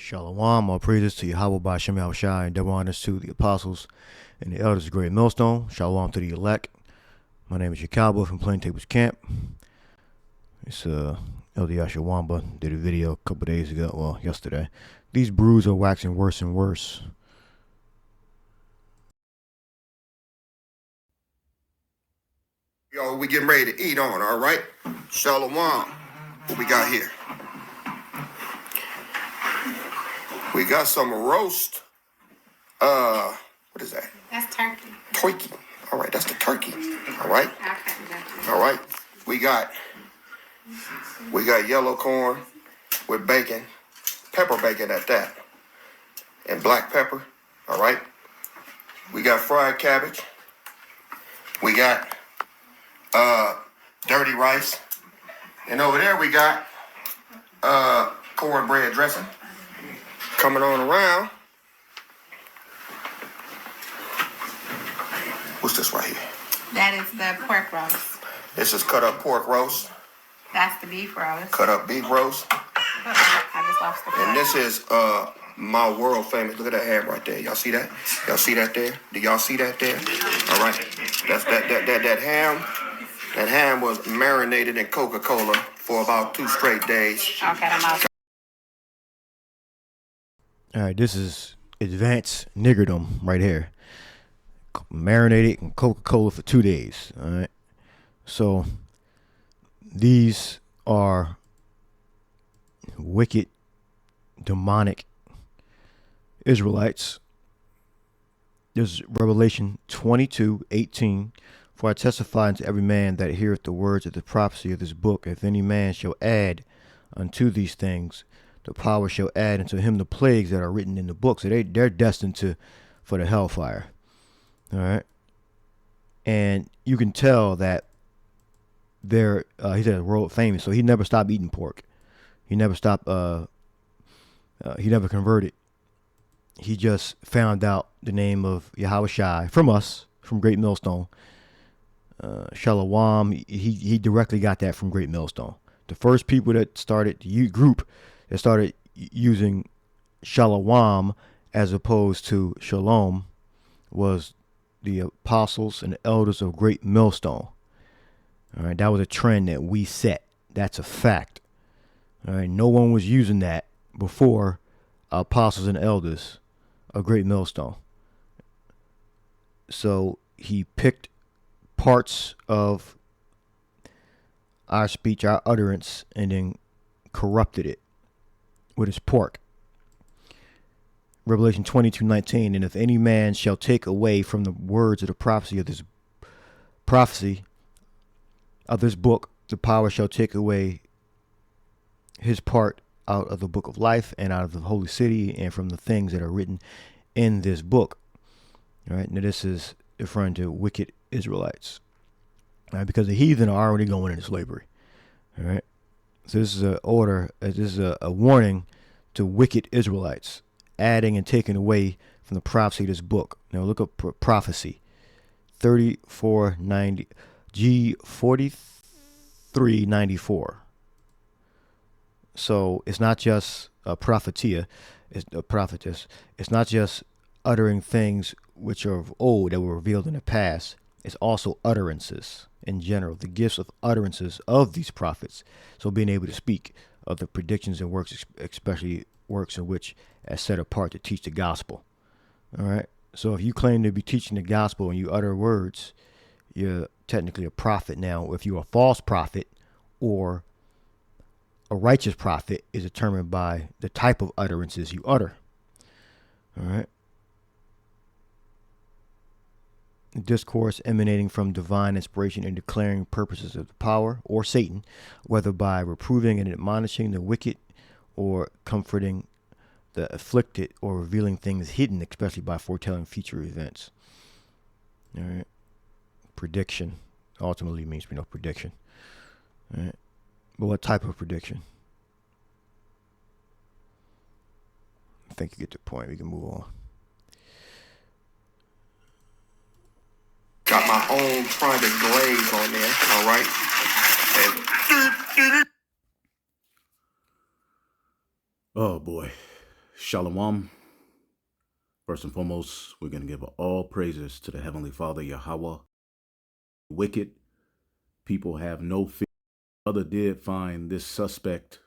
Shalom, all praises to Yahweh by Shemal-Shai, and double honors to the apostles and the elders of Great Millstone. Shalom to the elect. My name is your cowboy from Plain Tables Camp. It's Elder Yashawamba did a video a couple days ago, well, yesterday. These brews are waxing worse and worse. Yo, we getting ready to eat on, all right? Shalom. What we got here? We got some roast. What is that? That's turkey. Turkey. All right, that's the turkey. All right. All right. We got yellow corn with bacon, pepper bacon at that, and black pepper. All right. We got fried cabbage. We got dirty rice, and over there we got cornbread dressing. Coming on around. What's this right here? That is the pork roast. This is cut up pork roast. That's the beef roast. Cut up beef roast. I just lost the pork. And this is my world famous. Look at that ham right there. Y'all see that? Y'all see that there? Do y'all see that there? All right. That's that ham. That ham was marinated in Coca-Cola for about 2 straight days. Okay, I'm out. All right, this is advanced niggerdom right here. Marinated in Coca-Cola for 2 days. All right. So these are wicked, demonic Israelites. There's Revelation 22:18. For I testify unto every man that heareth the words of the prophecy of this book, if any man shall add unto these things, the power shall add unto him the plagues that are written in the book. So they're destined for the hellfire. All right. And you can tell that he's a world famous, so he never stopped eating pork. He never stopped, he never converted. He just found out the name of Yahweh Shai from us, from Great Millstone. Shalom, he directly got that from Great Millstone. The first people that started, group that started using Shalom as opposed to Shalom was the apostles and the elders of Great Millstone. All right, that was a trend that we set. That's a fact. All right, no one was using that before apostles and elders of Great Millstone. So he picked parts of our speech, our utterance, and then corrupted it with his pork. Revelation 22:19, and if any man shall take away from the words of the prophecy of this book, the power shall take away his part out of the book of life and out of the holy city and from the things that are written in this book. All right, now this is referring to wicked Israelites. All right, because the heathen are already going into slavery. All right, so this is an order, this is a warning to wicked Israelites, adding and taking away from the prophecy of this book. Now look up prophecy 3490 G4394. So it's not just a prophetia, it's a prophetess. It's not just uttering things which are of old that were revealed in the past. It's also utterances in general, the gifts of utterances of these prophets. So being able to speak of the predictions and works, especially works in which are set apart to teach the gospel. All right. So if you claim to be teaching the gospel and you utter words, you're technically a prophet. Now, if you're a false prophet or a righteous prophet is determined by the type of utterances you utter. All right. The discourse emanating from divine inspiration and declaring purposes of the power or Satan, whether by reproving and admonishing the wicked or comforting the afflicted or revealing things hidden, especially by foretelling future events. All right. Prediction ultimately means prediction. All right. But what type of prediction? I think you get the point. We can move on. Got my own private glaze on there, all right? And Oh boy. Shalom. First and foremost, we're going to give all praises to the Heavenly Father, Yahweh. Wicked people have no fear. Brother did find this suspect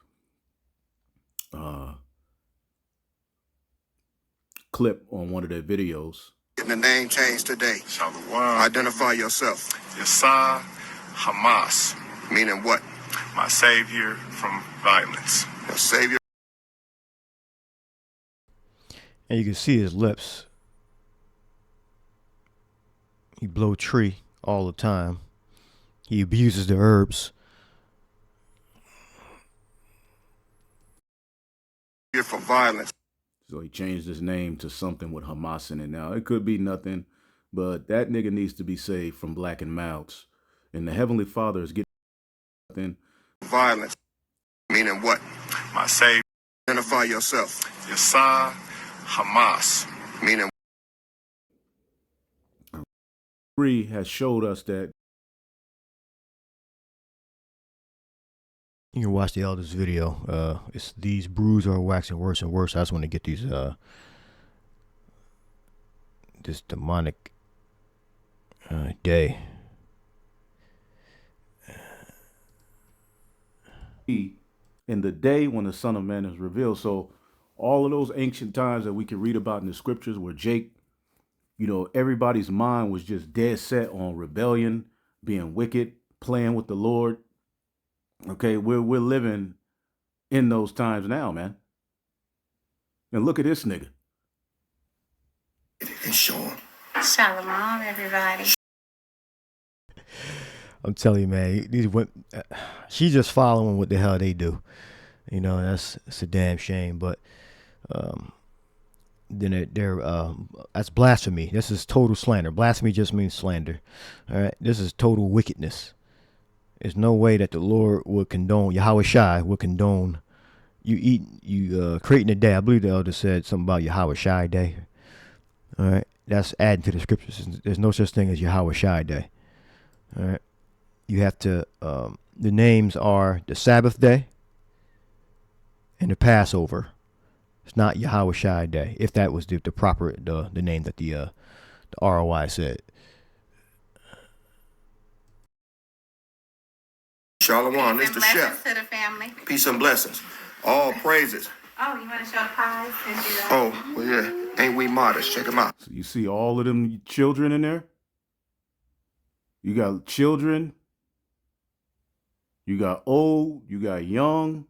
clip on one of their videos. Getting the name changed today. Shalom. Identify yourself. Hamas, Meaning what? my savior from violence. Your savior. And you can see his lips. He blow tree all the time. He abuses the herbs. You're for violence. So he changed his name to something with Hamas in it now. It could be nothing, but that nigga needs to be saved from blackened mouths. And the Heavenly Father is getting nothing. Violence. Meaning what? My savior, Identify yourself. Hamas. Meaning Has showed us that You can watch the eldest video. It's these brews are waxing worse and worse. I just want to get these this demonic day. in the day when the Son of Man is revealed. So all of those ancient times that we can read about in the scriptures where Jake, you know, everybody's mind was just dead set on rebellion, being wicked, playing with the Lord. Okay, we're living in those times now, man. And look at this nigga. and show him. Shalom, everybody. I'm telling you, man, these women, she's just following what the hell they do. You know, that's a damn shame. But then they're that's blasphemy. This is total slander. Blasphemy just means slander. All right, this is total wickedness. There's no way that the Lord would condone, Yahweh Shai would condone you creating a day. I believe the elder said something about Yahweh Shai Day. All right, that's adding to the scriptures. There's no such thing as Yahweh Shai Day. All right, you have to. The names are the Sabbath day and the Passover. It's not Yahweh Shai Day. If that was the proper the name that the ROI said. Shalom, this Peace the and chef. blessings to the family. Peace and blessings. All praises. Oh, you want to show the pies? Oh, well, yeah. Ain't we modest? Check them out. So you see all of them children in there? You got children. You got old. You got young.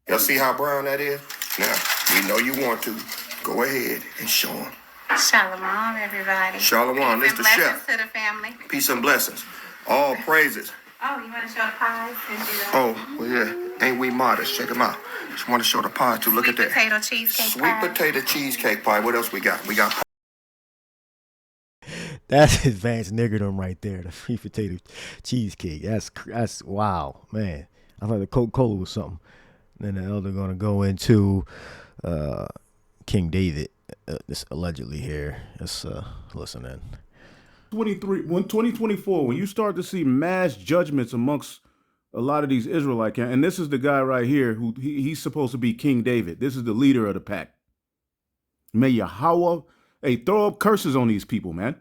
Y'all see how brown that is? Now, we know you want to. Go ahead and show them. Shalom, everybody. Shalom, this Peace the and chef. blessings to the family. Peace and blessings. All praises. Oh, you want to show the pies? Oh, well, yeah. Ain't we modest? Check them out. Just want to show the pie, too. Look at that. Potato cheesecake Sweet pie. potato cheesecake pie. What else we got? We got That's advanced niggerdom right there. The sweet potato cheesecake. That's wow, man. I thought the Coca-Cola was something. Then the elder gonna go into King David. This allegedly here. Let's listen in. 2024, when you start to see mass judgments amongst a lot of these Israelite camps, and this is the guy right here who he's supposed to be King David. This is the leader of the pack. May Yahweh, throw up curses on these people, man.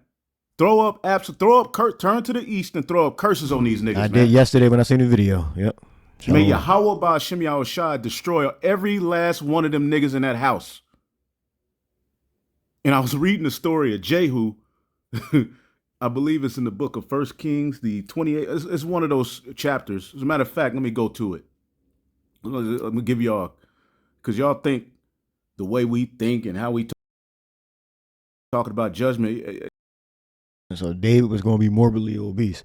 Turn to the east and throw up curses on these niggas, I man. did yesterday when I seen the video. Yep. May Yahweh by Hashem Yahushua destroy every last one of them niggas in that house. And I was reading the story of Jehu. I believe it's in the book of 1 Kings, the 28th. It's one of those chapters. As a matter of fact, let me go to it. Let me give y'all, because y'all think the way we think and how we talking about judgment. So David was going to be morbidly obese.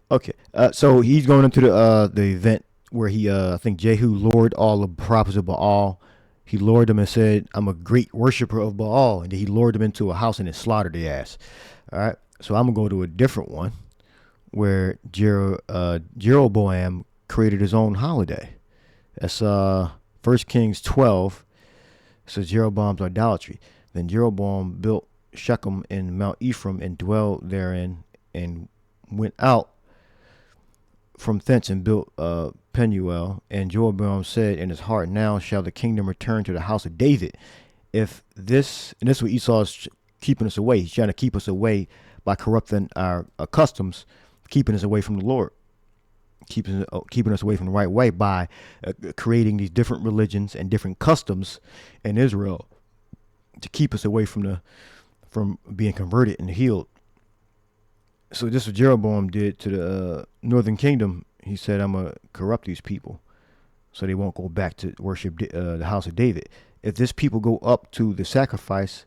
Okay, so he's going into the event where he, I think Jehu lured all the prophets of Baal. He lured them and said, "I'm a great worshiper of Baal," and then he lured them into a house and then slaughtered their ass. All right. So I'm going to go to a different one where Jeroboam created his own holiday. That's 1 Kings 12. So Jeroboam's idolatry. Then Jeroboam built Shechem in Mount Ephraim and dwelled therein and went out from thence and built Penuel. And Jeroboam said in his heart, now shall the kingdom return to the house of David. If this, and this is what Esau is keeping us away. He's trying to keep us away by corrupting our customs, keeping us away from the Lord, keeping us away from the right way by creating these different religions and different customs in Israel to keep us away from being converted and healed. So this is what Jeroboam did to the northern kingdom. He said, I'm going to corrupt these people so they won't go back to worship the house of David. If this people go up to the sacrifice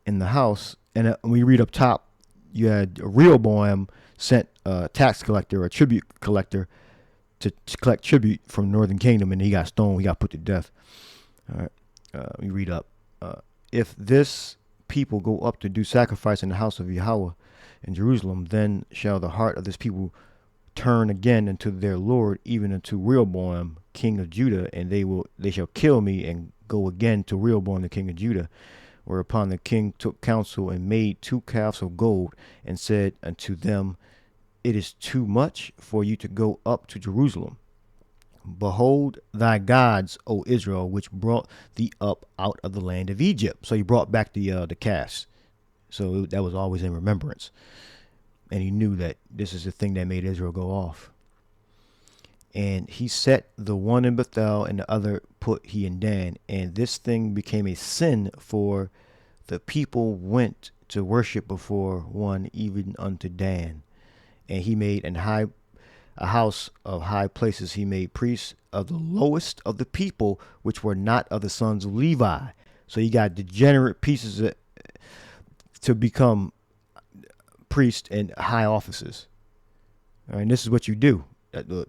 in the house, and when you read up top, you had Rehoboam sent a tax collector or a tribute collector to collect tribute from the northern kingdom, and he got stoned. He got put to death. All right, you read up. If this people go up to do sacrifice in the house of Yahweh in Jerusalem, then shall the heart of this people turn again unto their Lord, even unto Rehoboam, king of Judah, and they shall kill me and go again to Rehoboam, the king of Judah. Whereupon the king took counsel and made 2 calves of gold and said unto them, it is too much for you to go up to Jerusalem. Behold thy gods, O Israel, which brought thee up out of the land of Egypt. So he brought back the calves. So that was always in remembrance. And he knew that this is the thing that made Israel go off. And he set the one in Bethel and the other put he in Dan. And this thing became a sin, for the people went to worship before one, even unto Dan. And he made a house of high places. He made priests of the lowest of the people, which were not of the sons of Levi. So you got degenerate pieces to become priests and high offices. All right, and this is what you do. The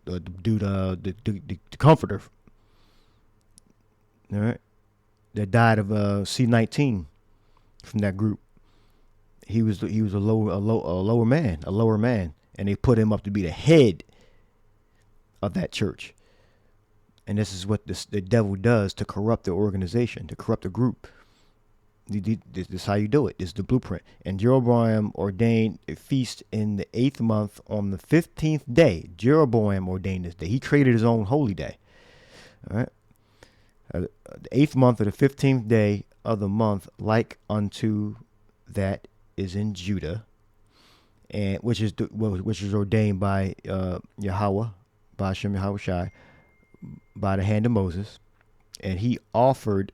comforter, all right, that died of C-19 from that group. He was a lower man, and they put him up to be the head of that church. And this is what the devil does to corrupt the organization, to corrupt the group. This is how you do it. This is the blueprint. And Jeroboam ordained a feast in the 8th month on the 15th day. Jeroboam ordained this day. He created his own holy day. All right. The 8th month of the 15th day of the month, like unto that is in Judah, and which is ordained by Yahweh, by Hashem Yahushai, by the hand of Moses, and he offered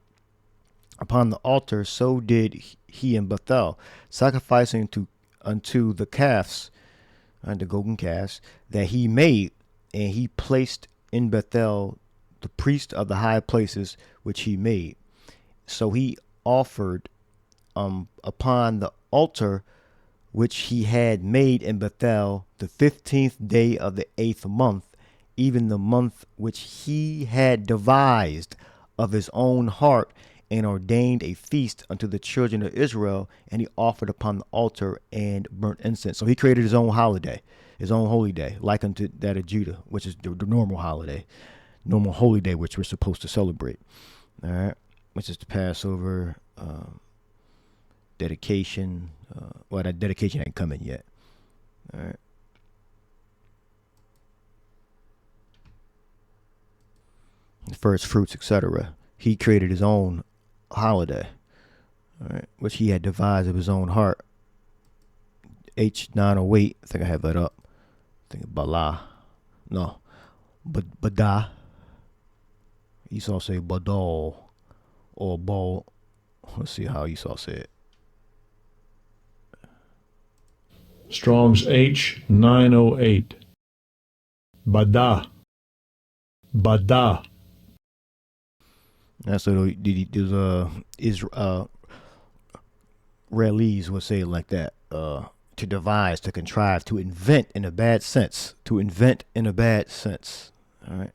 upon the altar. So did he in Bethel, sacrificing unto the calves, the golden calves that he made, and he placed in Bethel the priest of the high places which he made. So he offered upon the altar which he had made in Bethel the 15th day of the 8th month, even the month which he had devised of his own heart, and ordained a feast unto the children of Israel, and he offered upon the altar and burnt incense. So he created his own holiday, his own holy day, like unto that of Judah, which is the normal holiday, normal holy day, which we're supposed to celebrate. All right, which is the Passover, dedication. Well, that dedication ain't coming yet. All right. The first fruits, etc. He created his own holiday, all right, which he had devised of his own heart. H908, I think I have that up. I think Bala. No. Bada. Esau say Badal or Ball. Let's see how Esau say it. Strong's H908. Bada. Bada. That's what Israelis would say it like that. To devise, to contrive, to invent in a bad sense. To invent in a bad sense. All right.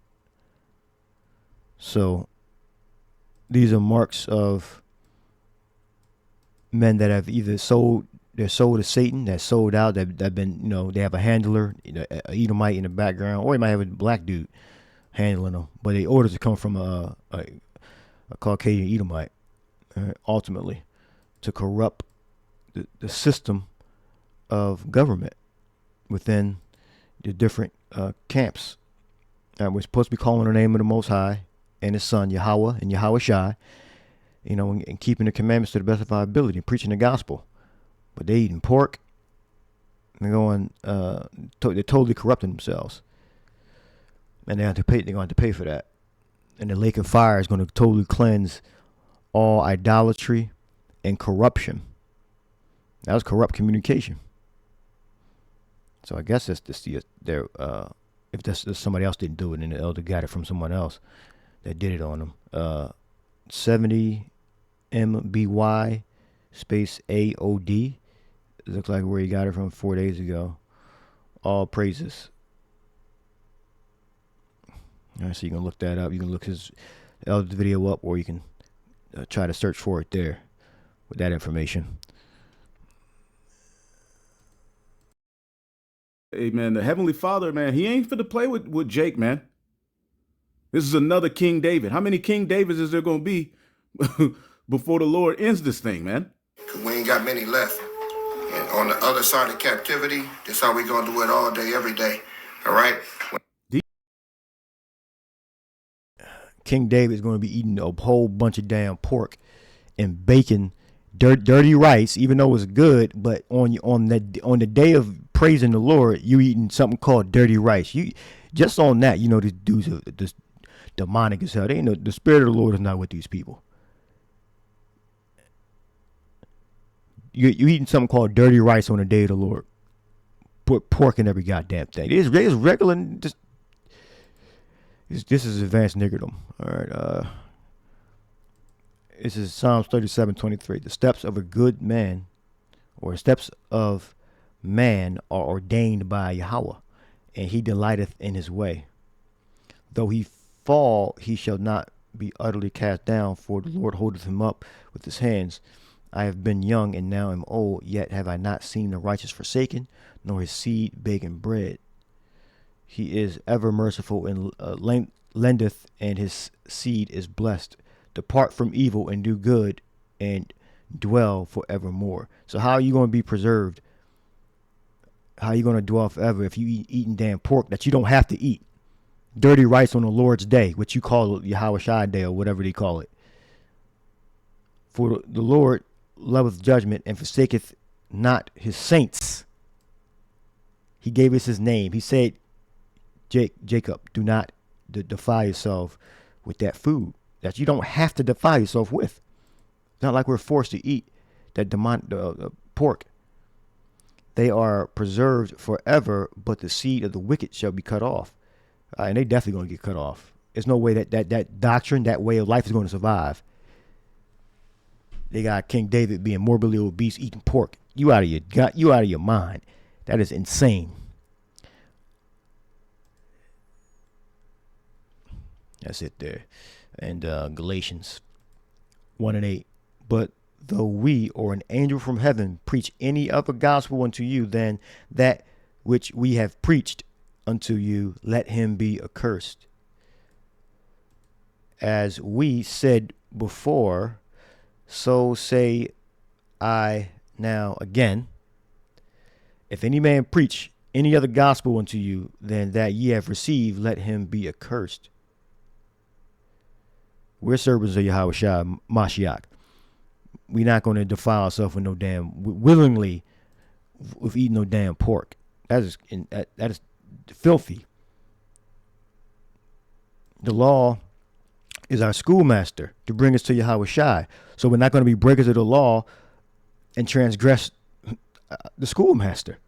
So these are marks of men that have either sold their soul to Satan, that sold out, that been, they have a handler, an Edomite in the background, or he might have a black dude handling them, but the orders to come from a Caucasian Edomite, ultimately, to corrupt the system of government within the different camps. We're supposed to be calling the name of the Most High and His Son Yahweh and Yahweh Shai, and keeping the commandments to the best of our ability and preaching the gospel. But they eating pork. They're going. They're totally corrupting themselves, and they're going to have to pay for that. And the lake of fire is going to totally cleanse all idolatry and corruption. That was corrupt communication. So I guess if somebody else didn't do it and the elder got it from someone else that did it on them. 70 MBY space AOD. It looks like where he got it from 4 days ago. All praises. All right, so you can look that up. You can look his elder's video up, or you can try to search for it there with that information. Hey, man, the Heavenly Father, man, he ain't finna play with Jake, man. This is another King David. How many King Davids is there going to be before the Lord ends this thing, man? Because we ain't got many left. And on the other side of captivity, that's how we going to do it all day, every day. All right? King David is going to be eating a whole bunch of damn pork and bacon, dirty rice, even though it's good. But on the day of praising the Lord, you eating something called dirty rice. You just on that, these dudes are just demonic as hell. They ain't the spirit of the Lord is not with these people. You eating something called dirty rice on the day of the Lord. Put pork in every goddamn thing. It's regular. This is advanced niggerdom. All right. This is Psalms 37:23. The steps of a good man, or steps of man, are ordained by Yahweh, and he delighteth in his way. Though he fall, he shall not be utterly cast down, for the Lord holdeth him up with his hands. I have been young and now am old, yet have I not seen the righteous forsaken, nor his seed begging bread. He is ever merciful and lendeth, and his seed is blessed. Depart from evil and do good, and dwell forevermore. So how are you going to be preserved? How are you going to dwell forever if you eating damn pork that you don't have to eat? Dirty rice on the Lord's day, which you call Yahweh Shai Day or whatever they call it. For the Lord loveth judgment and forsaketh not his saints. He gave us his name. He said, Jacob, do not defile yourself with that food that you don't have to defile yourself with. It's not like we're forced to eat that pork. They are preserved forever, but the seed of the wicked shall be cut off. And they definitely going to get cut off. There's no way that doctrine, that way of life is going to survive. They got King David being morbidly obese, eating pork. You out of your gut. You out of your mind. That is insane. That's it there. And Galatians 1:8. But though we or an angel from heaven preach any other gospel unto you than that which we have preached unto you, let him be accursed. As we said before, so say I now again, if any man preach any other gospel unto you than that ye have received, let him be accursed. We're servants of Yahweh Shai Mashiach. We're not going to defile ourselves with no damn, willingly, with eating no damn pork. That is filthy. The law is our schoolmaster to bring us to Yahweh Shai. So we're not going to be breakers of the law and transgress the schoolmaster.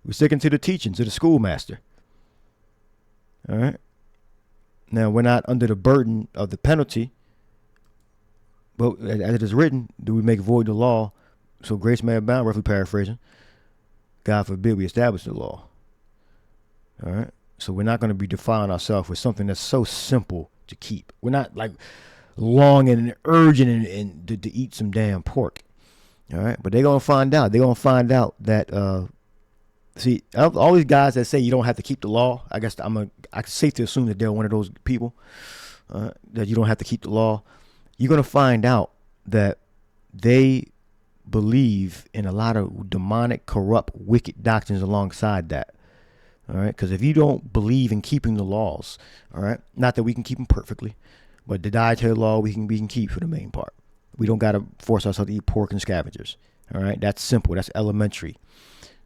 We're sticking to the teachings of the schoolmaster. All right. Now, we're not under the burden of the penalty, but as it is written, do we make void the law so grace may abound, roughly paraphrasing? God forbid we establish the law. All right. So we're not going to be defiling ourselves with something that's so simple to keep. We're not like longing and urging and to eat some damn pork. All right. But they're going to find out. They're going to find out that, see, all these guys that say you don't have to keep the law, I guess it's safe to assume that they're one of those people that you don't have to keep the law. You're going to find out that they believe in a lot of demonic, corrupt, wicked doctrines alongside that. All right, because if you don't believe in keeping the laws, all right, not that we can keep them perfectly, but the dietary law we can keep for the main part. We don't got to force ourselves to eat pork and scavengers. All right, that's simple. That's elementary.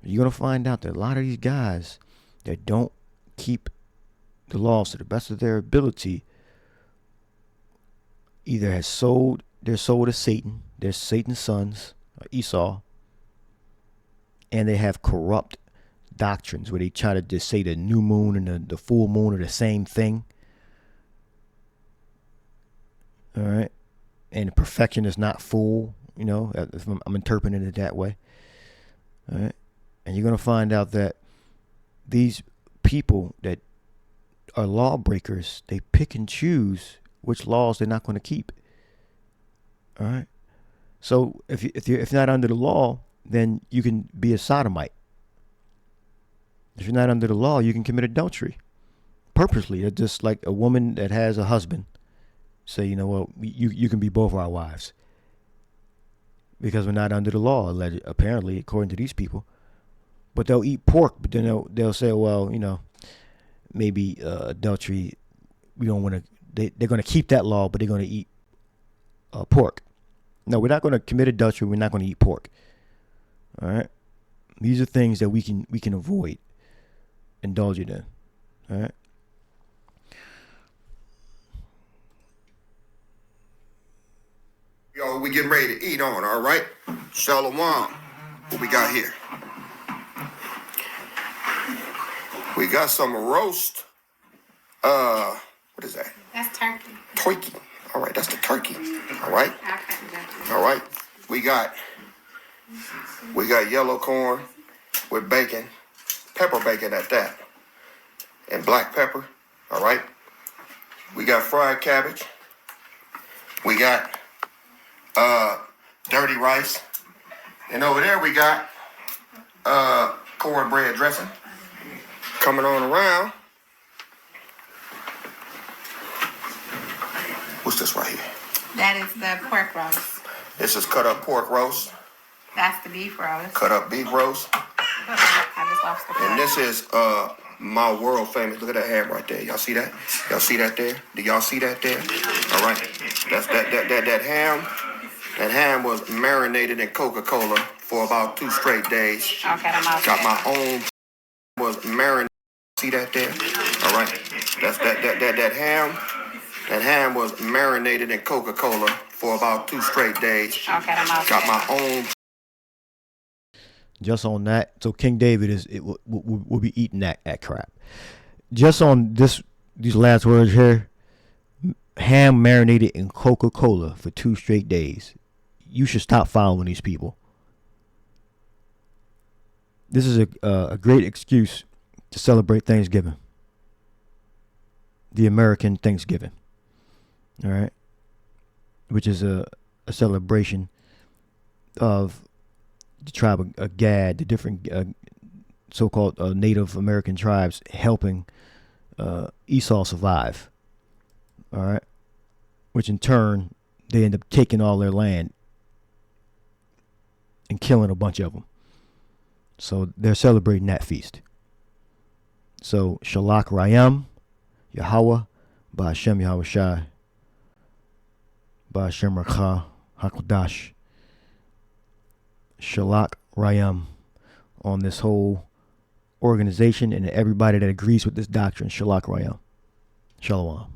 You're gonna find out that a lot of these guys that don't keep the laws to the best of their ability either has sold their soul to Satan. They're Satan's sons, Esau, and they have corrupt doctrines where they try to just say the new moon and the full moon are the same thing. All right, and perfection is not full. You know, if I'm interpreting it that way. All right, and you're gonna find out that these people that are lawbreakers, they pick and choose which laws they're not going to keep. All right. So if you're not under the law, then you can be a sodomite. If you're not under the law, you can commit adultery purposely. It's just like a woman that has a husband say, you know what, you can be both our wives because we're not under the law, apparently, according to these people. But they'll eat pork, but then they'll say, well, you know, maybe adultery, we don't want to. They're going to keep that law, but they're going to eat pork. No, we're not going to commit adultery. We're not going to eat pork. All right. These are things that we can avoid indulging in. All right. Yo, we getting ready to eat on, all right? Shalom. What we got here? We got some roast. What is that? That's turkey. Turkey. All right, that's the turkey. All right. Okay. All right. We got yellow corn with bacon, pepper bacon at that, and black pepper. All right. We got fried cabbage. We got dirty rice, and over there we got cornbread dressing. Coming on around. What's this right here? That is the pork roast. This is cut up pork roast, That's the beef roast. cut up beef roast, I just lost the and this is my world famous. Look at that ham right there. Y'all see that? Y'all see that there? Do y'all see that there? All right. That's that ham. That ham was marinated in Coca-Cola for about 2 straight days. Okay, I'm out. Got my own. Was marinated. See that there? All right. That's that ham. That ham was marinated in Coca-Cola for about 2 straight days. Okay, I'm out. Got my own. Just on that, so King David will be eating that crap. Just on these last words here, ham marinated in Coca-Cola for 2 straight days. You should stop following these people. This is a great excuse to celebrate Thanksgiving, the American Thanksgiving. All right, which is a celebration of the tribe of Gad, the different so-called Native American tribes helping Esau survive. All right, which in turn they end up taking all their land and killing a bunch of them. So they're celebrating that feast. So Shalach Rayam, Yahweh, Ba'ashem Yahweh Shai, Ba'ashem Rakha HaKodash, Shalach Rayam on this whole organization and everybody that agrees with this doctrine. Shalach Rayam. Shalom.